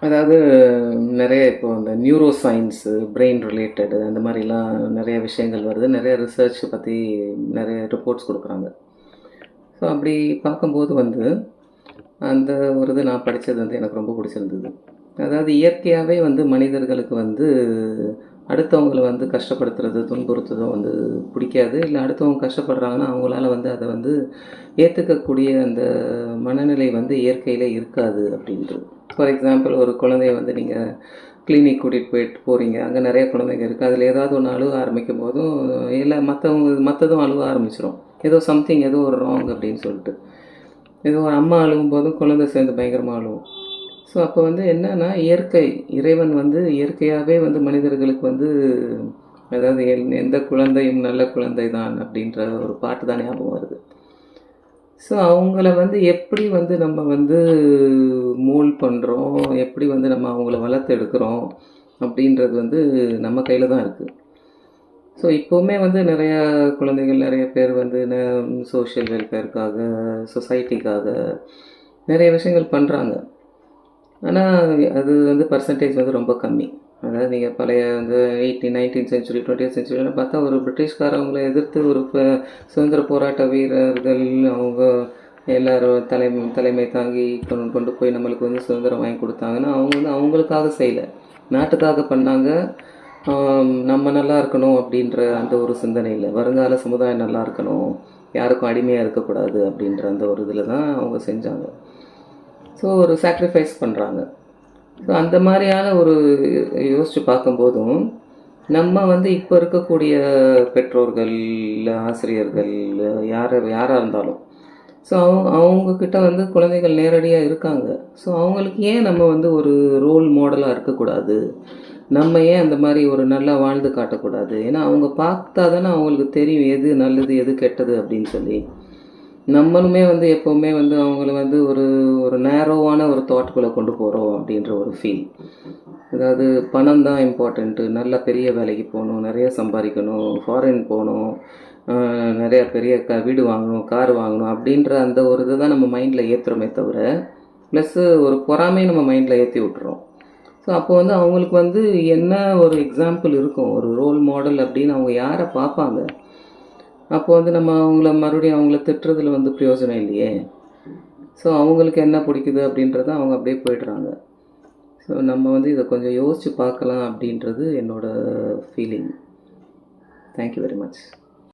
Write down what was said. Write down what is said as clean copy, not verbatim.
அதாவது நிறைய இப்போ அந்த நியூரோ சயின்ஸு, பிரெயின் ரிலேட்டடு அந்த மாதிரிலாம் நிறைய விஷயங்கள் வருது. நிறைய ரிசர்ச் பற்றி நிறைய ரிப்போர்ட்ஸ் கொடுக்குறாங்க. ஸோ அப்படி பார்க்கும்போது வந்து அந்த ஒரு இது நான் படித்தது வந்து எனக்கு ரொம்ப பிடிச்சிருந்தது. அதாவது இயற்கையாகவே வந்து மனிதர்களுக்கு வந்து அடுத்தவங்கள வந்து கஷ்டப்படுத்துறது, துன்புறுத்துறதும் வந்து பிடிக்காது. இல்லை அடுத்தவங்க கஷ்டப்படுறாங்கன்னா அவங்களால வந்து அதை வந்து ஏற்றுக்கக்கூடிய அந்த மனநிலை வந்து இயற்கையிலே இருக்காது அப்படின்றது. ஃபார் எக்ஸாம்பிள் ஒரு குழந்தைய வந்து நீங்கள் கிளினிக் கூட்டிகிட்டு போயிட்டு போகிறீங்க, அங்கே நிறைய குழந்தைங்க இருக்குது. அதில் ஏதாவது ஒன்று அழுவ ஆரம்பிக்கும் போதும் இல்லை மற்றதும் அழுவ ஆரம்பிச்சிடும். ஏதோ சம்திங் ஏதோ ஒரு ராங் அப்படின்னு சொல்லிட்டு. ஏதோ ஒரு அம்மா அழுவும் போதும் குழந்தை சேர்ந்து பயங்கரமாக அழுவும். ஸோ அப்போ வந்து என்னன்னா இயற்கை இறைவன் வந்து இயற்கையாகவே வந்து மனிதர்களுக்கு வந்து அதாவது எந்த குழந்தையும் நல்ல குழந்தை தான் அப்படின்ற ஒரு பாட்டு தான் ஞாபகம் வருது. ஸோ அவங்கள வந்து எப்படி வந்து நம்ம வந்து மோல்ட் பண்ணுறோம், எப்படி வந்து நம்ம அவங்கள வளர்த்து எடுக்கிறோம் அப்படின்றது வந்து நம்ம கையில் தான் இருக்குது. ஸோ இப்போவுமே வந்து நிறையா குழந்தைகள் நிறைய பேர் வந்து சோஷியல் வெல்ஃபேருக்காக, சொசைட்டிக்காக நிறைய விஷயங்கள் பண்ணுறாங்க. ஆனால் அது வந்து பர்சன்டேஜ் வந்து ரொம்ப கம்மி. அதாவது நீங்கள் பழைய வந்து 19th செஞ்சுரி 20th செஞ்சுரியில் பார்த்தா ஒரு பிரிட்டிஷ்காரவங்களை எதிர்த்து ஒரு சுதந்திர போராட்ட வீரர்கள் அவங்க எல்லோரும் தலைமை தாங்கி கொண்டு போய் நம்மளுக்கு வந்து சுதந்திரம் வாங்கி கொடுத்தாங்கன்னா அவங்க வந்து அவங்களுக்காக செய்யலை, நாட்டுக்காக பண்ணாங்க. நம்ம நல்லா இருக்கணும் அப்படின்ற அந்த ஒரு சிந்தனையில், வருங்கால சமுதாயம் நல்லா இருக்கணும், யாருக்கும் அடிமையாக இருக்கக்கூடாது அப்படின்ற அந்த ஒரு இதில் தான் அவங்க செஞ்சாங்க. ஸோ ஒரு சாக்ரிஃபைஸ் பண்ணுறாங்க. ஸோ அந்த மாதிரியான ஒரு யோசித்து பார்க்கும்போதும் நம்ம வந்து இப்போ இருக்கக்கூடிய பெற்றோர்கள், ஆசிரியர்கள், யாராக இருந்தாலும் ஸோ அவங்கக்கிட்ட வந்து குழந்தைகள் நேரடியாக இருக்காங்க. ஸோ அவங்களுக்கு ஏன் நம்ம வந்து ஒரு ரோல் மாடலாக இருக்கக்கூடாது, நம்ம ஏன் அந்த மாதிரி ஒரு நல்லா வாழ்ந்து காட்டக்கூடாது? ஏன்னா அவங்க பார்த்தா தானே அவங்களுக்கு தெரியும் எது நல்லது எது கெட்டது அப்படின்னு சொல்லி. நம்மளுமே வந்து எப்போவுமே வந்து அவங்கள வந்து ஒரு ஒரு நேரோவான ஒரு தாட்குள்ளே கொண்டு போகிறோம் அப்படின்ற ஒரு ஃபீல். அதாவது பணம் தான் இம்பார்ட்டண்ட்டு, நல்லா பெரிய வேலைக்கு போகணும், நிறைய சம்பாதிக்கணும், ஃபாரின் போகணும், நிறையா பெரிய வீடு வாங்கணும், கார் வாங்கணும் அப்படின்ற அந்த ஒரு இதை தான் நம்ம மைண்டில் ஏற்றுறோமே தவிர, ப்ளஸ்ஸு ஒரு பொறாமையை நம்ம மைண்டில் ஏற்றி விட்டுறோம். ஸோ அப்போ வந்து அவங்களுக்கு வந்து என்ன ஒரு எக்ஸாம்பிள் இருக்கும், ஒரு ரோல் மாடல் அப்படின்னு அவங்க யாரை பார்ப்பாங்க? அப்போ வந்து நம்ம அவங்கள மறுபடியும் அவங்கள திட்டுறதுல வந்து பிரயோஜனம் இல்லையே. ஸோ அவங்களுக்கு என்ன பிடிக்குது அப்படின்றத அவங்க அப்படியே போய்ட்றாங்க. ஸோ நம்ம வந்து இதை கொஞ்சம் யோசித்து பார்க்கலாம் அப்படின்றது என்னோடய ஃபீலிங். Thank you very much.